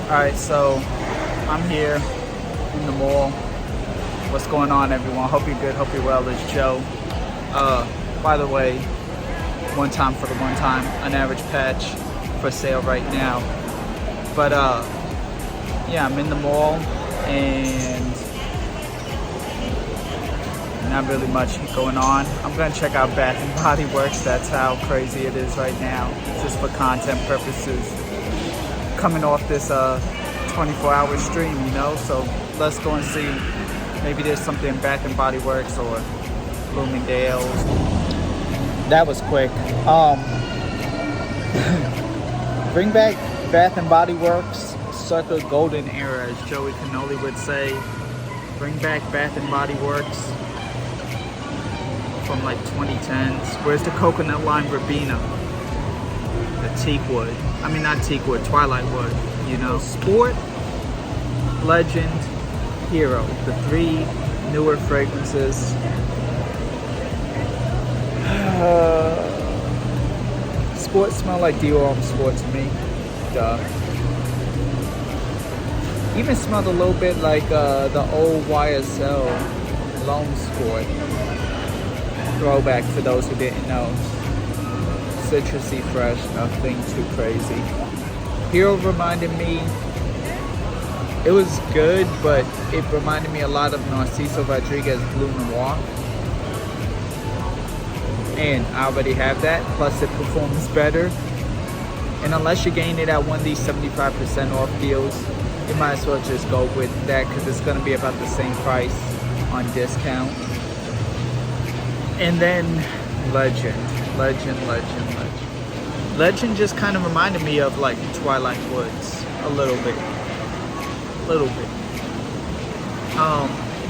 Alright, so I'm here in the mall. What's going on, everyone? Hope you're good, hope you're well. It's Joe. By the way, one time for the one time, unAVERAGE patch for sale right now. But yeah, I'm in the mall and not really much going on. I'm gonna check out Bath and Body Works. That's how crazy it is right now, just for content purposes. Coming off this 24-hour stream, you know, so let's go and see. Maybe there's something in Bath and Body Works or Bloomingdale's. That was quick. Bring back Bath and Body Works circa golden era, as Joey Cannoli would say. Bring back Bath and Body Works from like 2010s. Where's the coconut lime Ribena? The teak wood. I mean, not teak wood, twilight wood. You know, Sport, Legend, Hero. The three newer fragrances. Sport smell like Dior on Sport to me. Duh. Even smelled a little bit like the old YSL Lone Sport. Throwback for those who didn't know. Citrusy fresh, nothing too crazy. Hero reminded me, it was good, but it reminded me a lot of Narciso Rodriguez Blue Noir. And I already have that, plus it performs better. And unless you're getting it at one of these 75% off deals, you might as well just go with that because it's going to be about the same price on discount. And then Legend just kind of reminded me of like Twilight Woods a little bit.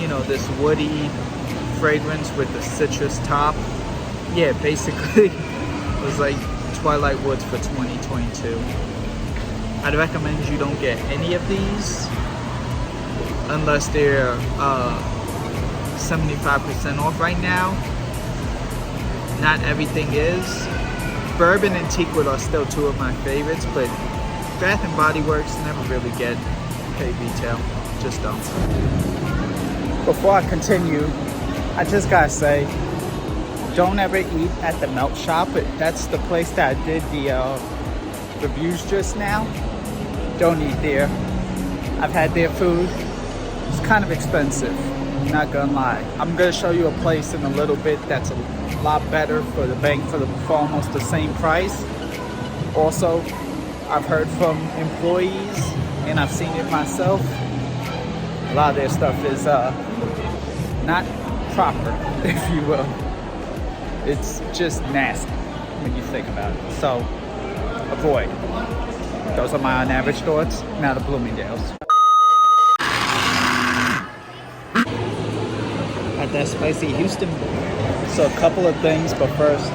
You know, this woody fragrance with the citrus top. Yeah, basically it was like Twilight Woods for 2022. I'd recommend you don't get any of these unless they're 75% off right now. Not everything is. Bourbon and Teakwood are still two of my favorites, but Bath and Body Works never really get paid retail. Just don't. Before I continue, I just gotta say, don't ever eat at the Melt Shop. That's the place that I did the reviews just now. Don't eat there. I've had their food. It's kind of expensive, not gonna lie. I'm gonna show you a place in a little bit that's a lot better for the bang for almost the same price. Also, I've heard from employees and I've seen it myself. A lot of their stuff is not proper, if you will. It's just nasty when you think about it. So avoid. Those are my unAVERAGE thoughts. Now the Bloomingdale's. At that spicy Houston. So a couple of things, but first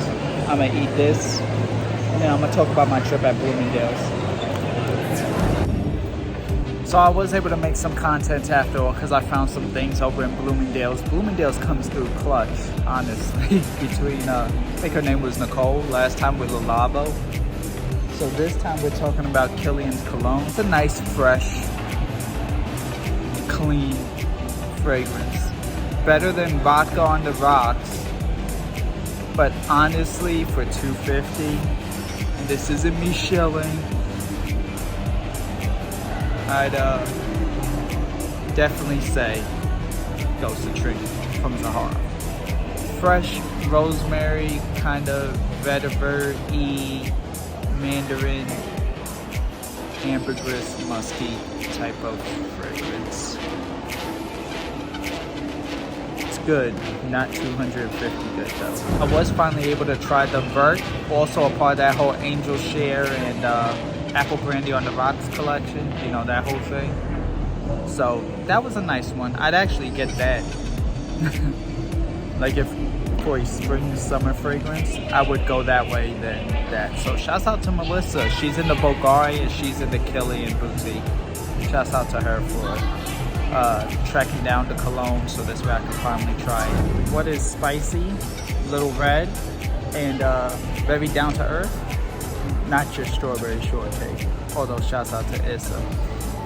I'm gonna eat this, and then I'm gonna talk about my trip at Bloomingdale's. So I was able to make some content after all because I found some things over in Bloomingdale's. Bloomingdale's comes through clutch, honestly. Between, I think her name was Nicole, last time with Lalabo. So this time we're talking about Kilian's cologne. It's a nice, fresh, clean fragrance. Better than Vodka on the Rocks. But honestly, for $250, and this isn't me shilling, I'd definitely say go Citrine from Zahara. Fresh rosemary, kind of vetiver-y, mandarin, ambergris, musky type of fragrance. It's good, not $250 good though. I was finally able to try the Vert, also a part of that whole Angel Share and Apple Brandy on the Rocks collection, you know, that whole thing. So that was a nice one. I'd actually get that. Like if for a spring summer fragrance, I would go that way than that. So shouts out to Melissa. She's in the Bulgari and she's in the Kilian boutique. Shouts out to her for tracking down the cologne so this way I can finally try it. What is spicy, little red, and very down to earth? Not your strawberry shortcake. Although shouts out to Issa.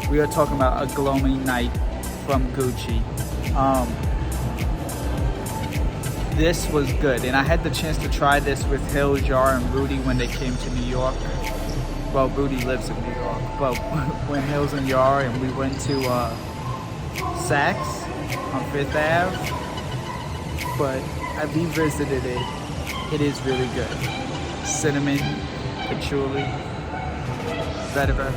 We are talking about a glowing night from Gucci. This was good, and I had the chance to try this with Hill, Jar, and Rudy when they came to New York. Well, Rudy lives in New York, but when Hills and Jar and we went to Saks on 5th Ave, but I revisited it. It is really good. Cinnamon, patchouli, vetiver.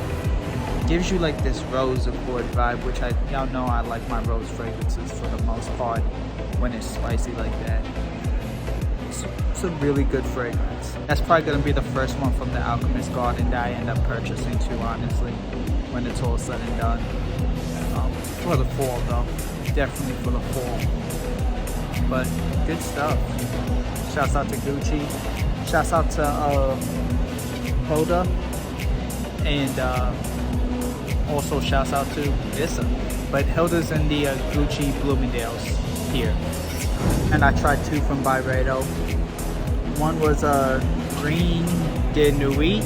Gives you like this rose accord vibe, which y'all know I like my rose fragrances for the most part when it's spicy like that. It's a really good fragrance. That's probably gonna be the first one from the Alchemist Garden that I end up purchasing too, honestly, when it's all said and done. For the fall though, definitely for the fall. But good stuff. Shouts out to Gucci. Shouts out to Hilda. And also shouts out to Issa. But Hilda's in the Gucci Bloomingdale's here. And I tried 2 from Byredo. One was Green de Nuit,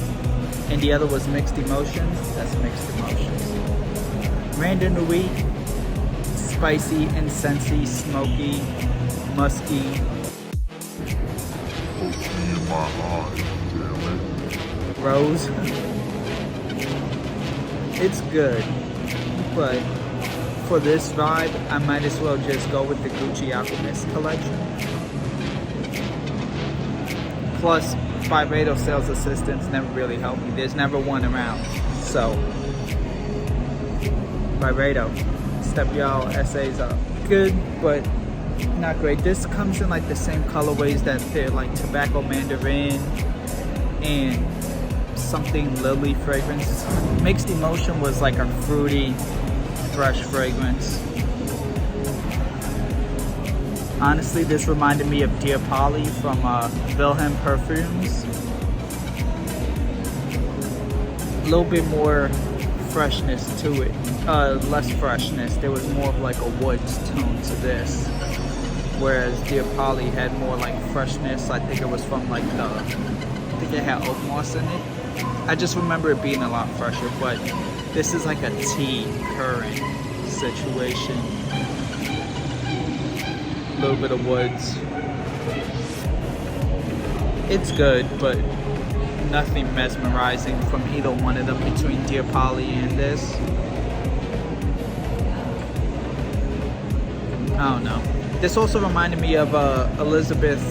and the other was Mixed Emotions. That's Mixed Emotions. Green de Nuit, spicy, incensey, smoky, musky. Rose. It's good, but for this vibe, I might as well just go with the Gucci Alchemist collection. Plus, Byredo sales assistants never really help me. There's never one around. So, Byredo, step y'all essays up. Good, but not great. This comes in like the same colorways that they're like Tobacco Mandarin and something Lily fragrance. Mixed Emotion was like a fruity, fresh fragrance. Honestly, this reminded me of Dear Polly from Wilhelm Perfumes. A little bit more freshness to it. Less freshness. There was more of like a woods tone to this. Whereas Dear Polly had more like freshness. I think it was from like I think it had oak moss in it. I just remember it being a lot fresher, but this is like a tea current situation. A little bit of woods. It's good, but nothing mesmerizing from either one of them between Dear Polly and this. I don't know. This also reminded me of Elizabeth.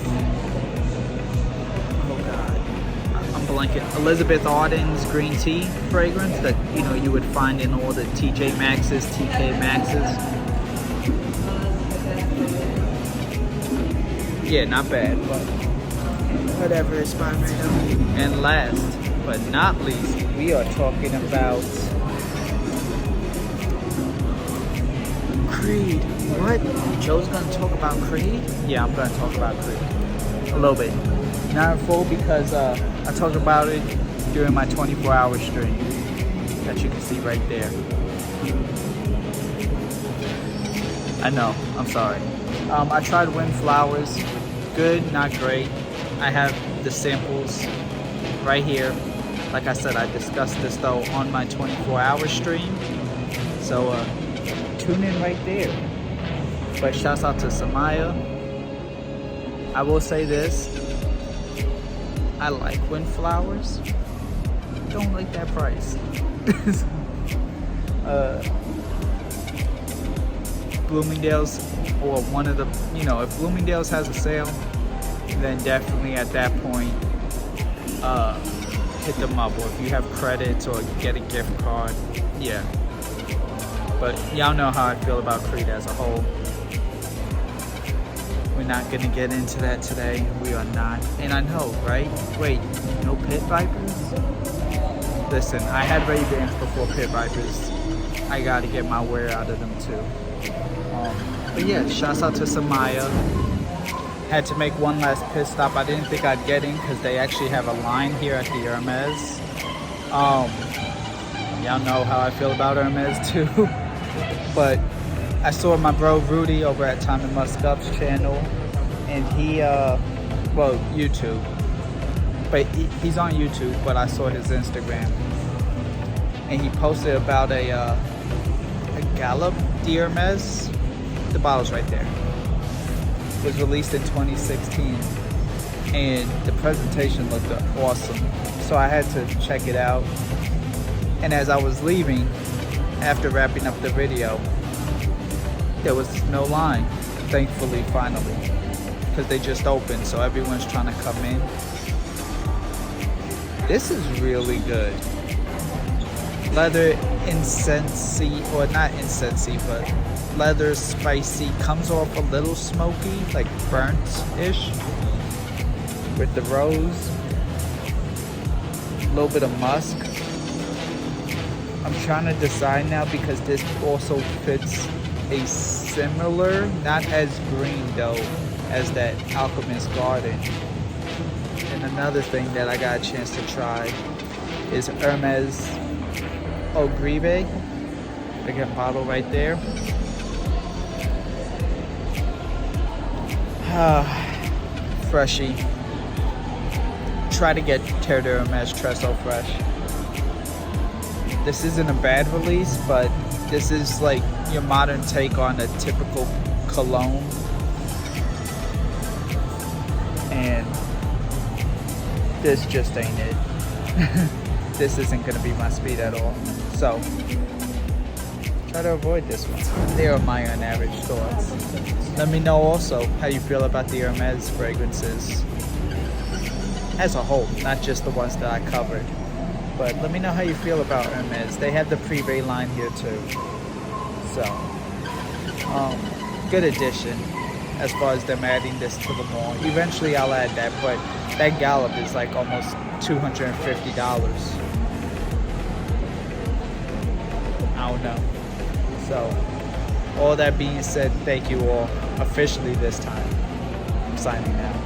Oh God, I'm blanking. Elizabeth Arden's green tea fragrance that you would find in all the TJ Maxx's, TK Maxx's. Yeah, not bad, but whatever, it's Byredo. And last but not least, we are talking about Creed. What? Joe's gonna talk about Creed? Yeah, I'm gonna talk about Creed. A little bit. Not in full because I talked about it during my 24-hour stream that you can see right there. I know, I'm sorry. I tried Windflowers. Good, not great. I have the samples right here. Like I said, I discussed this though on my 24-hour stream. So tune in right there. But shouts out to Samaya. I will say this. I like Windflowers. Don't like that price. Bloomingdale's, or one of the, if Bloomingdale's has a sale, then definitely at that point, hit them up. Or if you have credits or get a gift card, yeah. But y'all know how I feel about Creed as a whole. We're not gonna get into that today. We are not. And I know, right? Wait, no Pit Vipers? Listen, I had Ray-Bans before Pit Vipers. I gotta get my wear out of them too. But yeah, shouts out to Samaya. Had to make one last pit stop. I didn't think I'd get in because they actually have a line here at the Hermes. Y'all know how I feel about Hermes too. But I saw my bro Rudy over at Time and Muskup's channel, and he, well, YouTube. But he's on YouTube, but I saw his Instagram. and he posted about a Gallup de Hermes. The bottle's right there. It was released in 2016, and the presentation looked awesome. So I had to check it out. And as I was leaving, after wrapping up the video, there was no line, thankfully, finally, because they just opened, so everyone's trying to come in. This is really good. Leather incensey, or not incensey, but leather spicy, comes off a little smoky, like burnt-ish, with the rose, a little bit of musk. I'm trying to decide now because this also fits a similar, not as green though, as that Alchemist Garden. And another thing that I got a chance to try is Hermes unAVERAGE. Again, bottle right there. Freshy. Try to get Terre de Hermes Tresso fresh. This isn't a bad release, but this is like your modern take on a typical cologne. And this just ain't it. This isn't gonna be my speed at all. So try to avoid this one. They are my unAVERAGE thoughts. Let me know also how you feel about the Hermes fragrances as a whole, not just the ones that I covered. But let me know how you feel about Hermes. They have the Privé line here too. So, good addition as far as them adding this to the mall. Eventually I'll add that, but that Gallup is like almost $250. I don't know. So, all that being said, thank you all officially this time. I'm signing out.